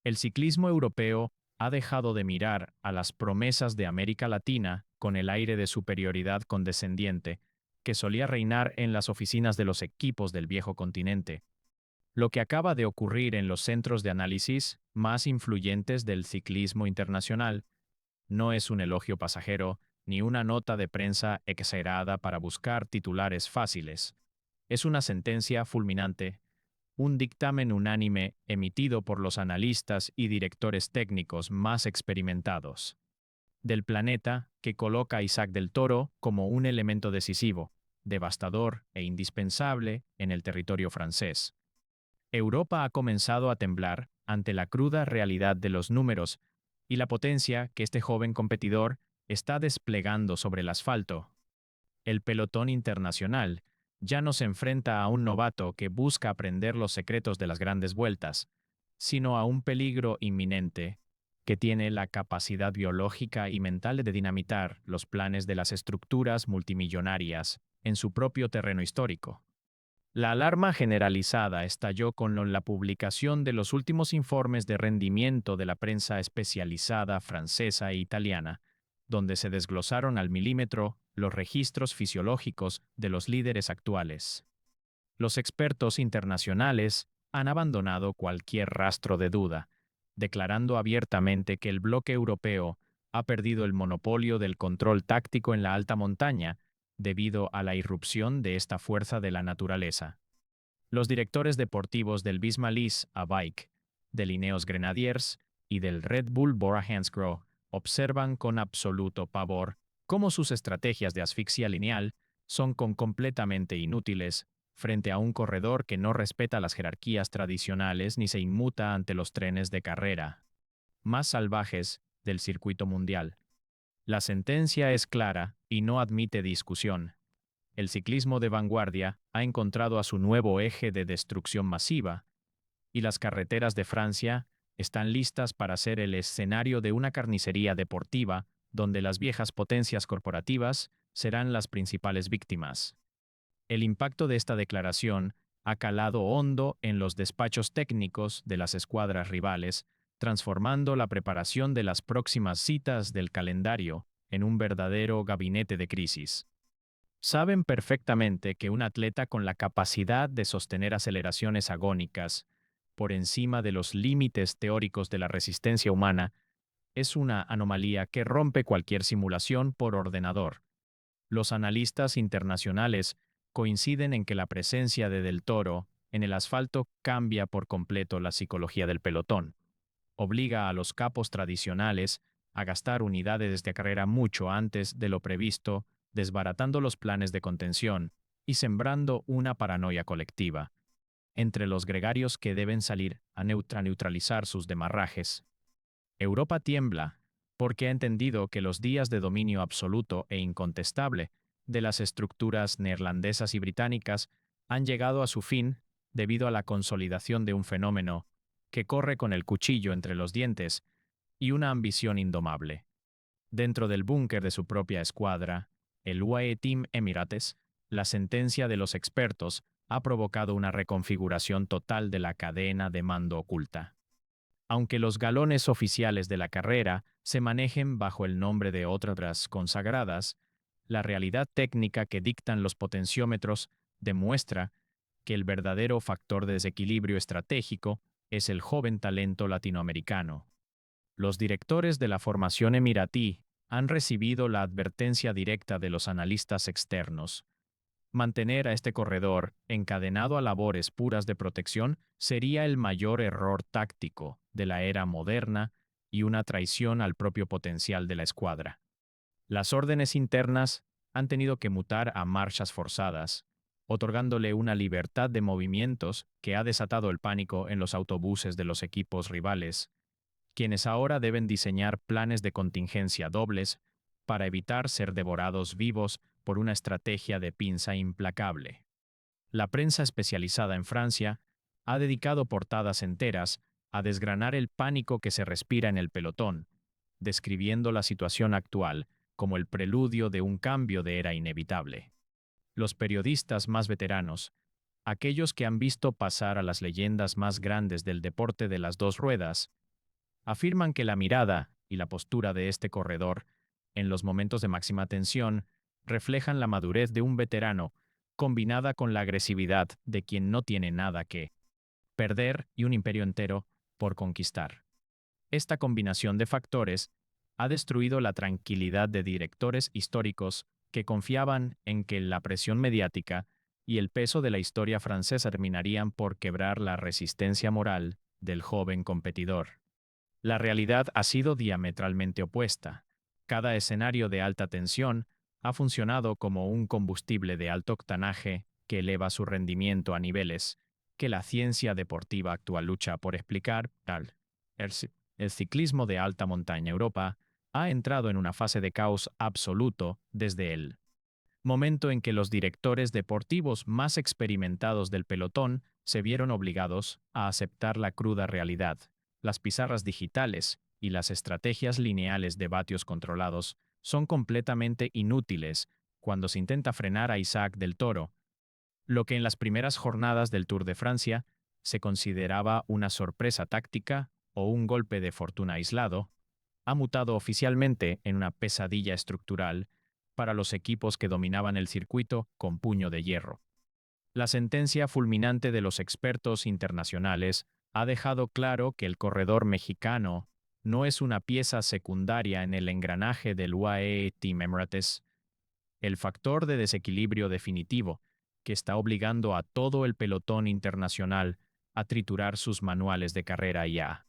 El ciclismo europeo ha dejado de mirar a las promesas de América Latina con el aire de superioridad condescendiente que solía reinar en las oficinas de los equipos del viejo continente. Lo que acaba de ocurrir en los centros de análisis más influyentes del ciclismo internacional no es un elogio pasajero ni una nota de prensa exagerada para buscar titulares fáciles. Es una sentencia fulminante, un dictamen unánime emitido por los analistas y directores técnicos más experimentados del planeta que coloca a Isaac del Toro como un elemento decisivo, devastador e indispensable en el territorio francés. Europa ha comenzado a temblar ante la cruda realidad de los números y la potencia que este joven competidor está desplegando sobre el asfalto. El pelotón internacional ya no se enfrenta a un novato que busca aprender los secretos de las grandes vueltas, sino a un peligro inminente que tiene la capacidad biológica y mental de dinamitar los planes de las estructuras multimillonarias en su propio terreno histórico. La alarma generalizada estalló con la publicación de los últimos informes de rendimiento de la prensa especializada francesa e italiana, donde se desglosaron al milímetro los registros fisiológicos de los líderes actuales. Los expertos internacionales han abandonado cualquier rastro de duda, declarando abiertamente que el bloque europeo ha perdido el monopolio del control táctico en la alta montaña debido a la irrupción de esta fuerza de la naturaleza. Los directores deportivos del Bismalis a Bike, del Ineos Grenadiers y del Red Bull Bora Hansgrohe observan con absoluto pavor cómo sus estrategias de asfixia lineal son completamente inútiles frente a un corredor que no respeta las jerarquías tradicionales ni se inmuta ante los trenes de carrera más salvajes del circuito mundial. La sentencia es clara y no admite discusión. El ciclismo de vanguardia ha encontrado a su nuevo eje de destrucción masiva, y las carreteras de Francia están listas para ser el escenario de una carnicería deportiva donde las viejas potencias corporativas serán las principales víctimas. El impacto de esta declaración ha calado hondo en los despachos técnicos de las escuadras rivales, transformando la preparación de las próximas citas del calendario en un verdadero gabinete de crisis. Saben perfectamente que un atleta con la capacidad de sostener aceleraciones agónicas por encima de los límites teóricos de la resistencia humana es una anomalía que rompe cualquier simulación por ordenador. Los analistas internacionales coinciden en que la presencia de Del Toro en el asfalto cambia por completo la psicología del pelotón. Obliga a los capos tradicionales a gastar unidades de carrera mucho antes de lo previsto, desbaratando los planes de contención y sembrando una paranoia colectiva entre los gregarios que deben salir a neutralizar sus demarrajes. Europa tiembla porque ha entendido que los días de dominio absoluto e incontestable de las estructuras neerlandesas y británicas han llegado a su fin debido a la consolidación de un fenómeno que corre con el cuchillo entre los dientes y una ambición indomable. Dentro del búnker de su propia escuadra, el UAE Team Emirates, la sentencia de los expertos ha provocado una reconfiguración total de la cadena de mando oculta. Aunque los galones oficiales de la carrera se manejen bajo el nombre de otras consagradas, la realidad técnica que dictan los potenciómetros demuestra que el verdadero factor de desequilibrio estratégico es el joven talento latinoamericano. Los directores de la formación emiratí han recibido la advertencia directa de los analistas externos. Mantener a este corredor encadenado a labores puras de protección sería el mayor error táctico de la era moderna y una traición al propio potencial de la escuadra. Las órdenes internas han tenido que mutar a marchas forzadas, otorgándole una libertad de movimientos que ha desatado el pánico en los autobuses de los equipos rivales, quienes ahora deben diseñar planes de contingencia dobles para evitar ser devorados vivos por una estrategia de pinza implacable. La prensa especializada en Francia ha dedicado portadas enteras a desgranar el pánico que se respira en el pelotón, describiendo la situación actual como el preludio de un cambio de era inevitable. Los periodistas más veteranos, aquellos que han visto pasar a las leyendas más grandes del deporte de las dos ruedas, afirman que la mirada y la postura de este corredor, en los momentos de máxima tensión, reflejan la madurez de un veterano, combinada con la agresividad de quien no tiene nada que perder y un imperio entero por conquistar. Esta combinación de factores ha destruido la tranquilidad de directores históricos que confiaban en que la presión mediática y el peso de la historia francesa terminarían por quebrar la resistencia moral del joven competidor. La realidad ha sido diametralmente opuesta. Cada escenario de alta tensión ha funcionado como un combustible de alto octanaje que eleva su rendimiento a niveles que la ciencia deportiva actual lucha por explicar. El, ci- el ciclismo de alta montaña Europa ha entrado en una fase de caos absoluto desde el momento en que los directores deportivos más experimentados del pelotón se vieron obligados a aceptar la cruda realidad. Las pizarras digitales y las estrategias lineales de vatios controlados son completamente inútiles cuando se intenta frenar a Isaac del Toro, lo que en las primeras jornadas del Tour de Francia se consideraba una sorpresa táctica o un golpe de fortuna aislado, ha mutado oficialmente en una pesadilla estructural para los equipos que dominaban el circuito con puño de hierro. La sentencia fulminante de los expertos internacionales ha dejado claro que el corredor mexicano no es una pieza secundaria en el engranaje del UAE Team Emirates, el factor de desequilibrio definitivo que está obligando a todo el pelotón internacional a triturar sus manuales de carrera y a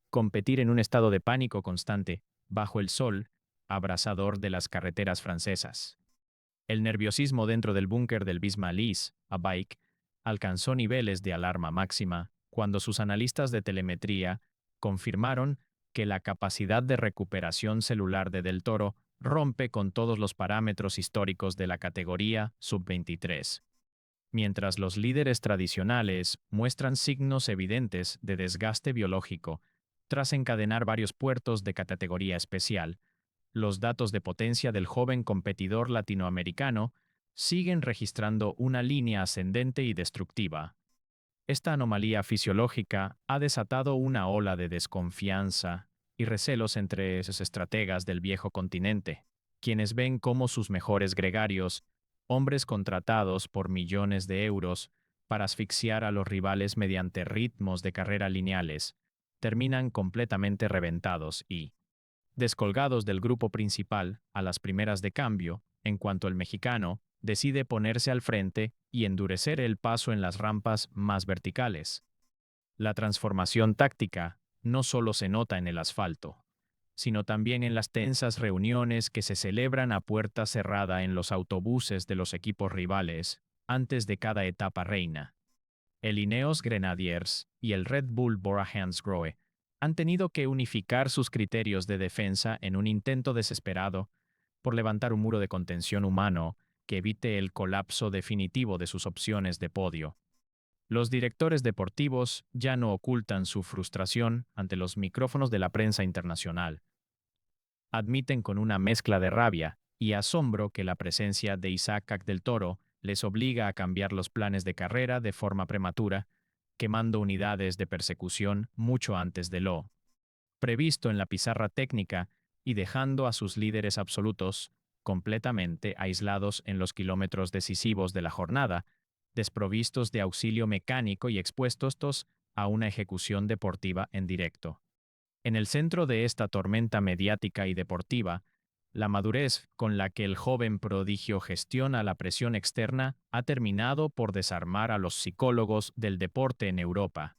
competir en un estado de pánico constante bajo el sol abrasador de las carreteras francesas. El nerviosismo dentro del búnker del Bismarck, a Bike, alcanzó niveles de alarma máxima cuando sus analistas de telemetría confirmaron que la capacidad de recuperación celular de Del Toro rompe con todos los parámetros históricos de la categoría sub-23. Mientras los líderes tradicionales muestran signos evidentes de desgaste biológico tras encadenar varios puertos de categoría especial, los datos de potencia del joven competidor latinoamericano siguen registrando una línea ascendente y destructiva. Esta anomalía fisiológica ha desatado una ola de desconfianza y recelos entre esos estrategas del viejo continente, quienes ven cómo sus mejores gregarios, hombres contratados por millones de euros para asfixiar a los rivales mediante ritmos de carrera lineales, terminan completamente reventados y descolgados del grupo principal a las primeras de cambio, en cuanto el mexicano decide ponerse al frente y endurecer el paso en las rampas más verticales. La transformación táctica no solo se nota en el asfalto, sino también en las tensas reuniones que se celebran a puerta cerrada en los autobuses de los equipos rivales antes de cada etapa reina. El Ineos Grenadiers y el Red Bull Bora Hansgrohe han tenido que unificar sus criterios de defensa en un intento desesperado por levantar un muro de contención humano que evite el colapso definitivo de sus opciones de podio. Los directores deportivos ya no ocultan su frustración ante los micrófonos de la prensa internacional. Admiten con una mezcla de rabia y asombro que la presencia de Isaac del Toro les obliga a cambiar los planes de carrera de forma prematura, quemando unidades de persecución mucho antes de lo previsto en la pizarra técnica y dejando a sus líderes absolutos completamente aislados en los kilómetros decisivos de la jornada, desprovistos de auxilio mecánico y expuestos a una ejecución deportiva en directo. En el centro de esta tormenta mediática y deportiva, la madurez con la que el joven prodigio gestiona la presión externa ha terminado por desarmar a los psicólogos del deporte en Europa.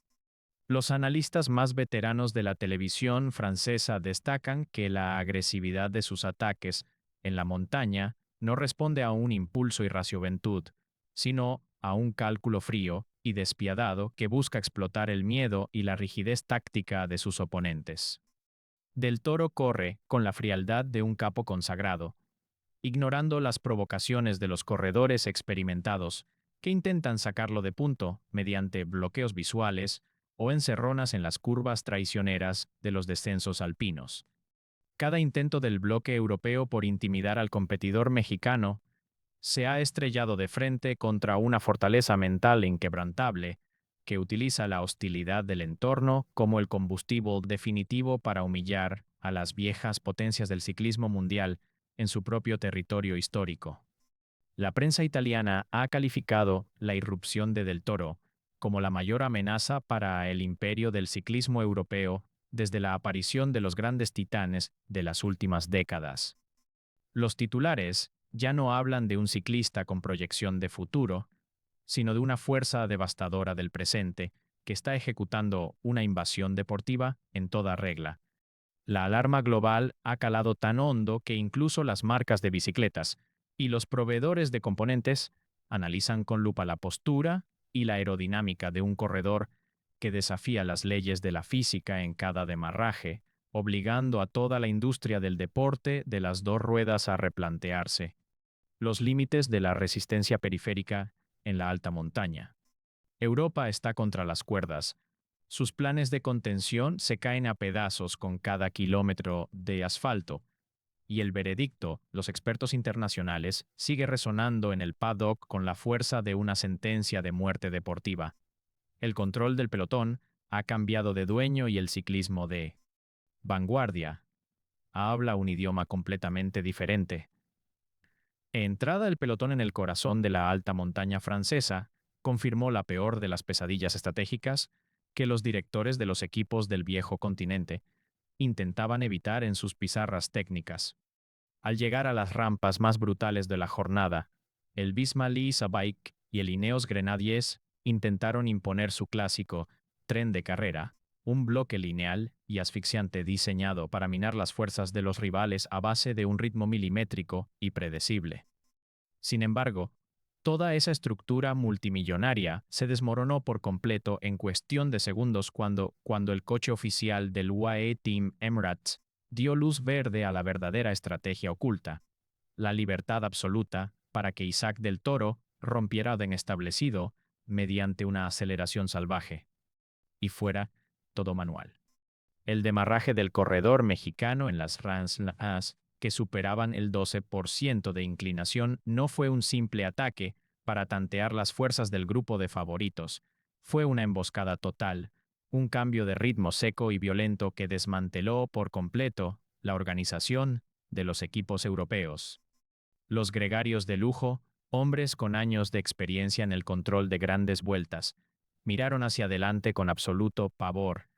Los analistas más veteranos de la televisión francesa destacan que la agresividad de sus ataques en la montaña no responde a un impulso y racioventud, sino a un cálculo frío y despiadado que busca explotar el miedo y la rigidez táctica de sus oponentes. Del Toro corre con la frialdad de un capo consagrado, ignorando las provocaciones de los corredores experimentados que intentan sacarlo de punto mediante bloqueos visuales o encerronas en las curvas traicioneras de los descensos alpinos. Cada intento del bloque europeo por intimidar al competidor mexicano se ha estrellado de frente contra una fortaleza mental inquebrantable, que utiliza la hostilidad del entorno como el combustible definitivo para humillar a las viejas potencias del ciclismo mundial en su propio territorio histórico. La prensa italiana ha calificado la irrupción de Del Toro como la mayor amenaza para el imperio del ciclismo europeo desde la aparición de los grandes titanes de las últimas décadas. Los titulares ya no hablan de un ciclista con proyección de futuro, sino de una fuerza devastadora del presente que está ejecutando una invasión deportiva en toda regla. La alarma global ha calado tan hondo que incluso las marcas de bicicletas y los proveedores de componentes analizan con lupa la postura y la aerodinámica de un corredor que desafía las leyes de la física en cada demarraje, obligando a toda la industria del deporte de las dos ruedas a replantearse los límites de la resistencia periférica en la alta montaña. Europa está contra las cuerdas. Sus planes de contención se caen a pedazos con cada kilómetro de asfalto, y el veredicto, los expertos internacionales, sigue resonando en el paddock con la fuerza de una sentencia de muerte deportiva. El control del pelotón ha cambiado de dueño y el ciclismo de vanguardia habla un idioma completamente diferente. Entrada el pelotón en el corazón de la alta montaña francesa, confirmó la peor de las pesadillas estratégicas que los directores de los equipos del viejo continente intentaban evitar en sus pizarras técnicas. Al llegar a las rampas más brutales de la jornada, el Visma-Lease Bike y el Ineos Grenadiers intentaron imponer su clásico tren de carrera, un bloque lineal y asfixiante diseñado para minar las fuerzas de los rivales a base de un ritmo milimétrico y predecible. Sin embargo, toda esa estructura multimillonaria se desmoronó por completo en cuestión de segundos cuando el coche oficial del UAE Team Emirates dio luz verde a la verdadera estrategia oculta, la libertad absoluta para que Isaac del Toro rompiera orden establecido mediante una aceleración salvaje. Y fuera todo manual. El demarraje del corredor mexicano en las runs que superaban el 12% de inclinación no fue un simple ataque para tantear las fuerzas del grupo de favoritos, fue una emboscada total, un cambio de ritmo seco y violento que desmanteló por completo la organización de los equipos europeos. Los gregarios de lujo, hombres con años de experiencia en el control de grandes vueltas, miraron hacia adelante con absoluto pavor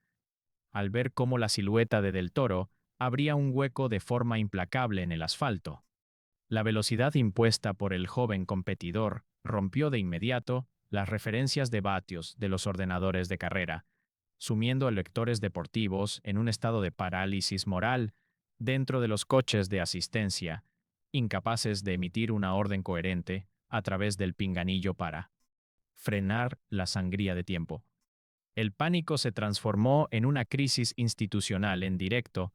al ver cómo la silueta de Del Toro abría un hueco de forma implacable en el asfalto. La velocidad impuesta por el joven competidor rompió de inmediato las referencias de vatios de los ordenadores de carrera, sumiendo a lectores deportivos en un estado de parálisis moral dentro de los coches de asistencia, incapaces de emitir una orden coherente a través del pinganillo para frenar la sangría de tiempo. El pánico se transformó en una crisis institucional en directo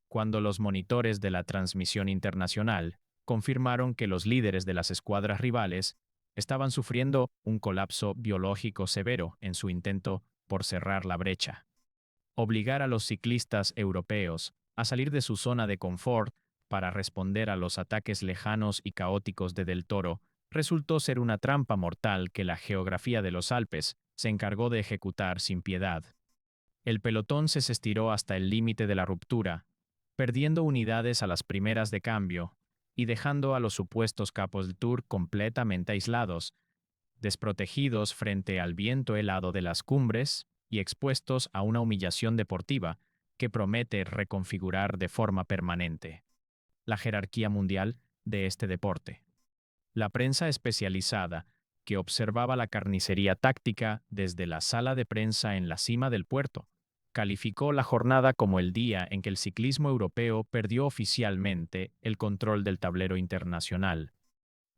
cuando los monitores de la transmisión internacional confirmaron que los líderes de las escuadras rivales estaban sufriendo un colapso biológico severo en su intento por cerrar la brecha. Obligar a los ciclistas europeos a salir de su zona de confort para responder a los ataques lejanos y caóticos de Del Toro resultó ser una trampa mortal que la geografía de los Alpes se encargó de ejecutar sin piedad. El pelotón se estiró hasta el límite de la ruptura, perdiendo unidades a las primeras de cambio y dejando a los supuestos capos del Tour completamente aislados, desprotegidos frente al viento helado de las cumbres y expuestos a una humillación deportiva que promete reconfigurar de forma permanente la jerarquía mundial de este deporte. La prensa especializada, que observaba la carnicería táctica desde la sala de prensa en la cima del puerto, calificó la jornada como el día en que el ciclismo europeo perdió oficialmente el control del tablero internacional.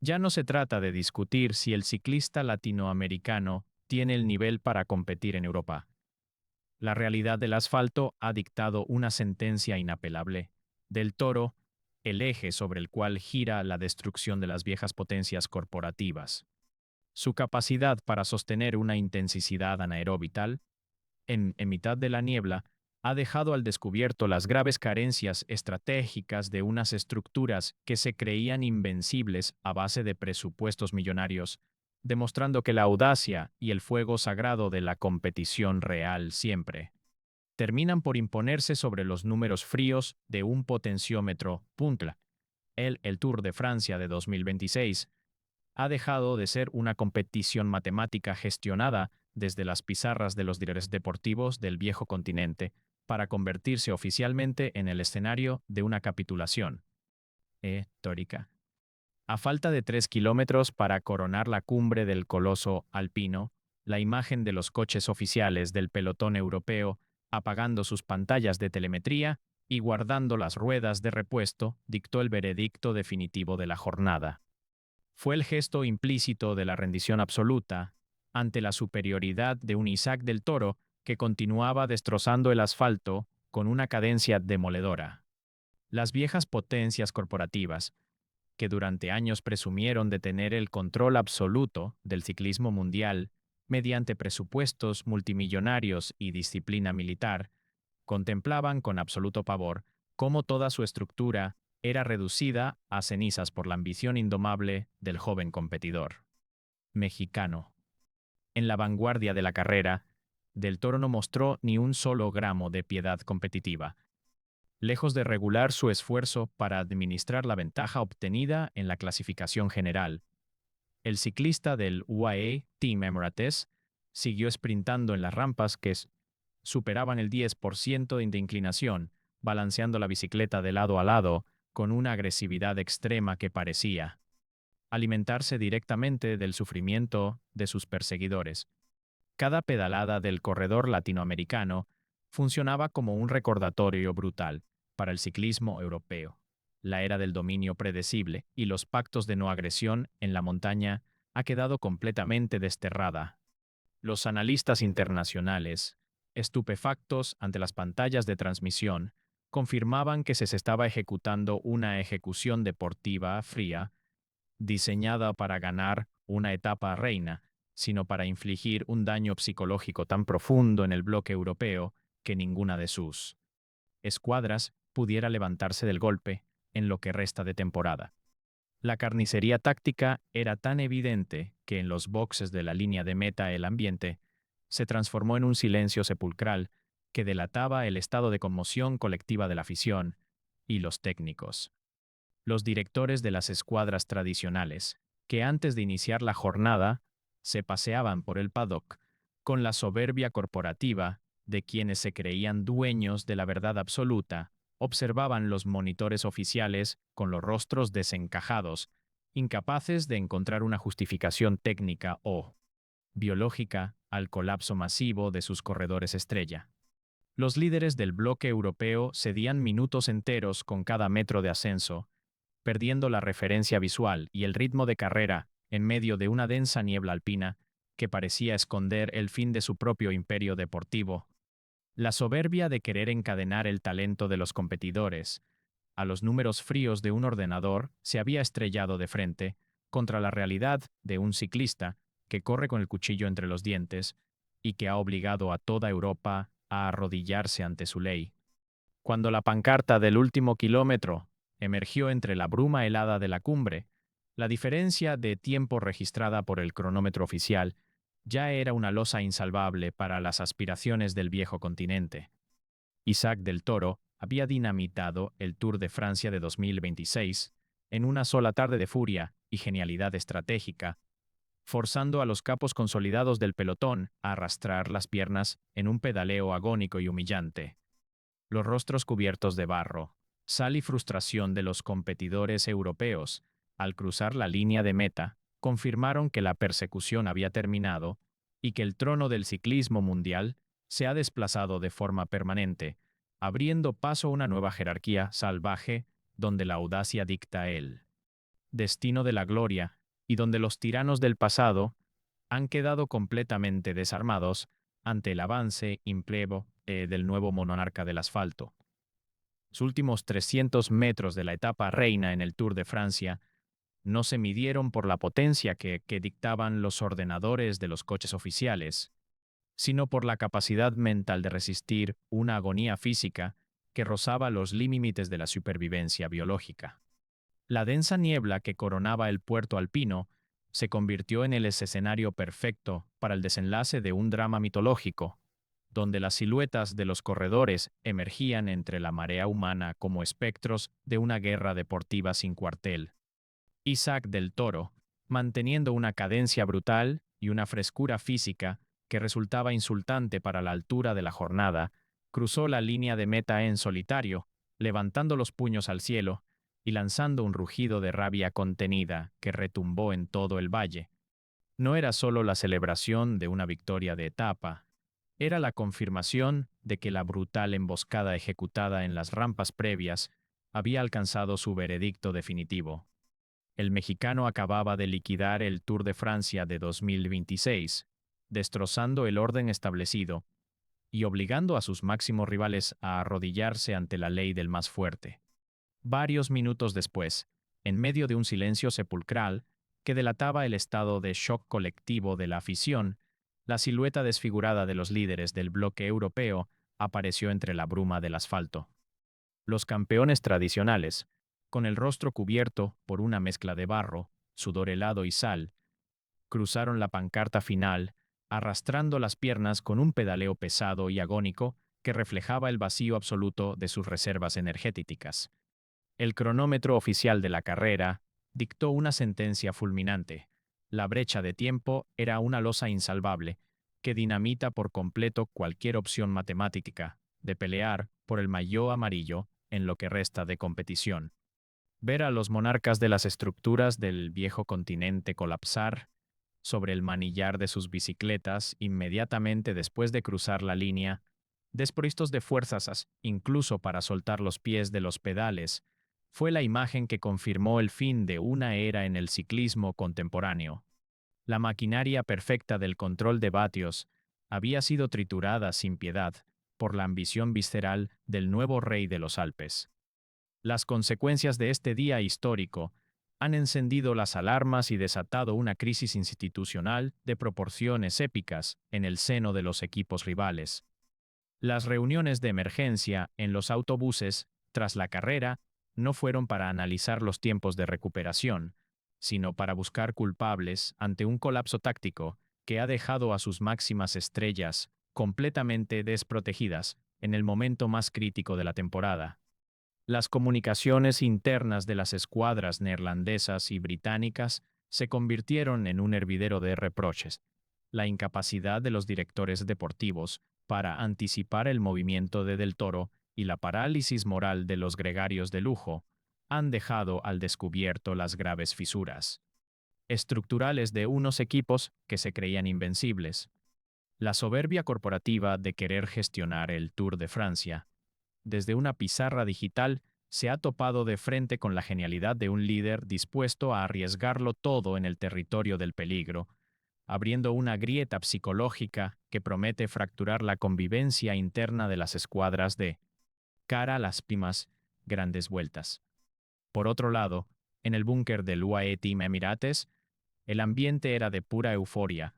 Ya no se trata de discutir si el ciclista latinoamericano tiene el nivel para competir en Europa. La realidad del asfalto ha dictado una sentencia inapelable. Del Toro, el eje sobre el cual gira la destrucción de las viejas potencias corporativas. Su capacidad para sostener una intensidad anaerobital, en mitad de la niebla, ha dejado al descubierto las graves carencias estratégicas de unas estructuras que se creían invencibles a base de presupuestos millonarios demostrando que la audacia y el fuego sagrado de la competición real siempre terminan por imponerse sobre los números fríos de un potenciómetro Puncle. El Tour de Francia de 2026 ha dejado de ser una competición matemática gestionada desde las pizarras de los directores deportivos del viejo continente para convertirse oficialmente en el escenario de una capitulación histórica. A falta de 3 kilómetros para coronar la cumbre del coloso alpino, la imagen de los coches oficiales del pelotón europeo apagando sus pantallas de telemetría y guardando las ruedas de repuesto dictó el veredicto definitivo de la jornada. Fue el gesto implícito de la rendición absoluta ante la superioridad de un Isaac del Toro que continuaba destrozando el asfalto con una cadencia demoledora. Las viejas potencias corporativas, que durante años presumieron de tener el control absoluto del ciclismo mundial mediante presupuestos multimillonarios y disciplina militar, contemplaban con absoluto pavor cómo toda su estructura era reducida a cenizas por la ambición indomable del joven competidor mexicano. En la vanguardia de la carrera, Del Toro no mostró ni un solo gramo de piedad competitiva, lejos de regular su esfuerzo para administrar la ventaja obtenida en la clasificación general. El ciclista del UAE Team Emirates siguió sprintando en las rampas que superaban el 10% de inclinación, balanceando la bicicleta de lado a lado con una agresividad extrema que parecía alimentarse directamente del sufrimiento de sus perseguidores. Cada pedalada del corredor latinoamericano funcionaba como un recordatorio brutal para el ciclismo europeo. La era del dominio predecible y los pactos de no agresión en la montaña ha quedado completamente desterrada. Los analistas internacionales, estupefactos ante las pantallas de transmisión, confirmaban que se estaba ejecutando una ejecución deportiva fría, diseñada para ganar una etapa reina, sino para infligir un daño psicológico tan profundo en el bloque europeo que ninguna de sus escuadras pudiera levantarse del golpe en lo que resta de temporada. La carnicería táctica era tan evidente que en los boxes de la línea de meta el ambiente se transformó en un silencio sepulcral que delataba el estado de conmoción colectiva de la afición y los técnicos. Los directores de las escuadras tradicionales, que antes de iniciar la jornada se paseaban por el paddock con la soberbia corporativa de quienes se creían dueños de la verdad absoluta, observaban los monitores oficiales con los rostros desencajados, incapaces de encontrar una justificación técnica o biológica al colapso masivo de sus corredores estrella. Los líderes del bloque europeo cedían minutos enteros con cada metro de ascenso, perdiendo la referencia visual y el ritmo de carrera en medio de una densa niebla alpina que parecía esconder el fin de su propio imperio deportivo. La soberbia de querer encadenar el talento de los competidores a los números fríos de un ordenador se había estrellado de frente contra la realidad de un ciclista que corre con el cuchillo entre los dientes y que ha obligado a toda Europa a arrodillarse ante su ley. Cuando la pancarta del último kilómetro emergió entre la bruma helada de la cumbre, la diferencia de tiempo registrada por el cronómetro oficial ya era una losa insalvable para las aspiraciones del viejo continente. Isaac del Toro había dinamitado el Tour de Francia de 2026 en una sola tarde de furia y genialidad estratégica, forzando a los capos consolidados del pelotón a arrastrar las piernas en un pedaleo agónico y humillante. Los rostros cubiertos de barro, sal y frustración de los competidores europeos, al cruzar la línea de meta, confirmaron que la persecución había terminado y que el trono del ciclismo mundial se ha desplazado de forma permanente, abriendo paso a una nueva jerarquía salvaje donde la audacia dicta el destino de la gloria y donde los tiranos del pasado han quedado completamente desarmados ante el avance implevo del nuevo monarca del asfalto. Los últimos 300 metros de la etapa reina en el Tour de Francia no se midieron por la potencia que dictaban los ordenadores de los coches oficiales, sino por la capacidad mental de resistir una agonía física que rozaba los límites de la supervivencia biológica. La densa niebla que coronaba el puerto alpino se convirtió en el escenario perfecto para el desenlace de un drama mitológico, donde las siluetas de los corredores emergían entre la marea humana como espectros de una guerra deportiva sin cuartel. Isaac del Toro, manteniendo una cadencia brutal y una frescura física que resultaba insultante para la altura de la jornada, cruzó la línea de meta en solitario, levantando los puños al cielo y lanzando un rugido de rabia contenida que retumbó en todo el valle. No era solo la celebración de una victoria de etapa, era la confirmación de que la brutal emboscada ejecutada en las rampas previas había alcanzado su veredicto definitivo. El mexicano acababa de liquidar el Tour de Francia de 2026, destrozando el orden establecido y obligando a sus máximos rivales a arrodillarse ante la ley del más fuerte. Varios minutos después, en medio de un silencio sepulcral que delataba el estado de shock colectivo de la afición, la silueta desfigurada de los líderes del bloque europeo apareció entre la bruma del asfalto. Los campeones tradicionales, con el rostro cubierto por una mezcla de barro, sudor helado y sal, cruzaron la pancarta final, arrastrando las piernas con un pedaleo pesado y agónico que reflejaba el vacío absoluto de sus reservas energéticas. El cronómetro oficial de la carrera dictó una sentencia fulminante. La brecha de tiempo era una losa insalvable que dinamita por completo cualquier opción matemática de pelear por el maillot amarillo en lo que resta de competición. Ver a los monarcas de las estructuras del viejo continente colapsar sobre el manillar de sus bicicletas inmediatamente después de cruzar la línea, desprovistos de fuerzas incluso para soltar los pies de los pedales, fue la imagen que confirmó el fin de una era en el ciclismo contemporáneo. La maquinaria perfecta del control de vatios había sido triturada sin piedad por la ambición visceral del nuevo rey de los Alpes. Las consecuencias de este día histórico han encendido las alarmas y desatado una crisis institucional de proporciones épicas en el seno de los equipos rivales. Las reuniones de emergencia en los autobuses, tras la carrera, no fueron para analizar los tiempos de recuperación, sino para buscar culpables ante un colapso táctico que ha dejado a sus máximas estrellas completamente desprotegidas en el momento más crítico de la temporada. Las comunicaciones internas de las escuadras neerlandesas y británicas se convirtieron en un hervidero de reproches. La incapacidad de los directores deportivos para anticipar el movimiento de Del Toro y la parálisis moral de los gregarios de lujo han dejado al descubierto las graves fisuras estructurales de unos equipos que se creían invencibles. La soberbia corporativa de querer gestionar el Tour de Francia desde una pizarra digital, se ha topado de frente con la genialidad de un líder dispuesto a arriesgarlo todo en el territorio del peligro, abriendo una grieta psicológica que promete fracturar la convivencia interna de las escuadras de cara a las primas grandes vueltas. Por otro lado, en el búnker del UAE Team Emirates, el ambiente era de pura euforia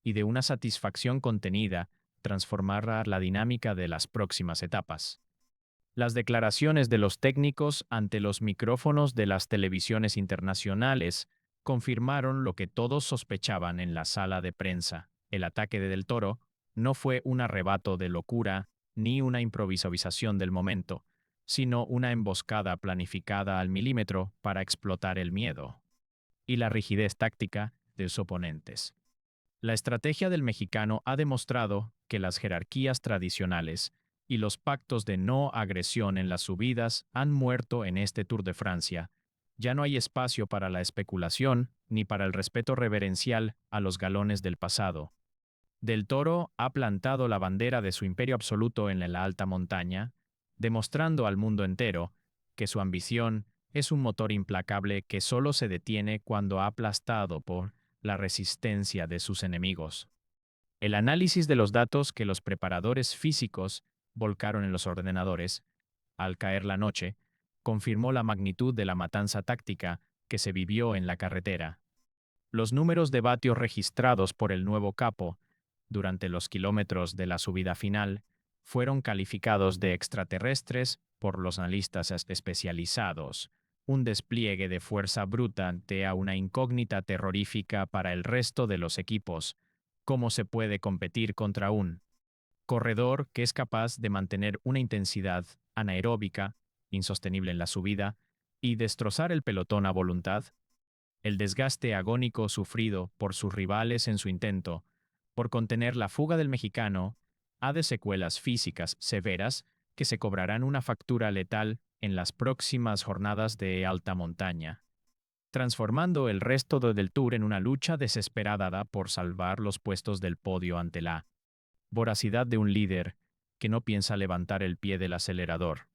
y de una satisfacción contenida transformar la dinámica de las próximas etapas. Las declaraciones de los técnicos ante los micrófonos de las televisiones internacionales confirmaron lo que todos sospechaban en la sala de prensa. El ataque de Del Toro no fue un arrebato de locura ni una improvisación del momento, sino una emboscada planificada al milímetro para explotar el miedo y la rigidez táctica de sus oponentes. La estrategia del mexicano ha demostrado que las jerarquías tradicionales y los pactos de no agresión en las subidas han muerto en este Tour de Francia. Ya no hay espacio para la especulación ni para el respeto reverencial a los galones del pasado. Del Toro ha plantado la bandera de su imperio absoluto en la alta montaña, demostrando al mundo entero que su ambición es un motor implacable que solo se detiene cuando ha aplastado por la resistencia de sus enemigos. El análisis de los datos que los preparadores físicos volcaron en los ordenadores, al caer la noche, confirmó la magnitud de la matanza táctica que se vivió en la carretera. Los números de vatios registrados por el nuevo capo durante los kilómetros de la subida final fueron calificados de extraterrestres por los analistas especializados, Un despliegue de fuerza bruta ante una incógnita terrorífica para el resto de los equipos. ¿Cómo se puede competir contra un corredor que es capaz de mantener una intensidad anaeróbica, insostenible en la subida, y destrozar el pelotón a voluntad? El desgaste agónico sufrido por sus rivales en su intento por contener la fuga del mexicano ha de secuelas físicas severas que se cobrarán una factura letal en las próximas jornadas de alta montaña, transformando el resto del Tour en una lucha desesperada por salvar los puestos del podio ante la voracidad de un líder que no piensa levantar el pie del acelerador.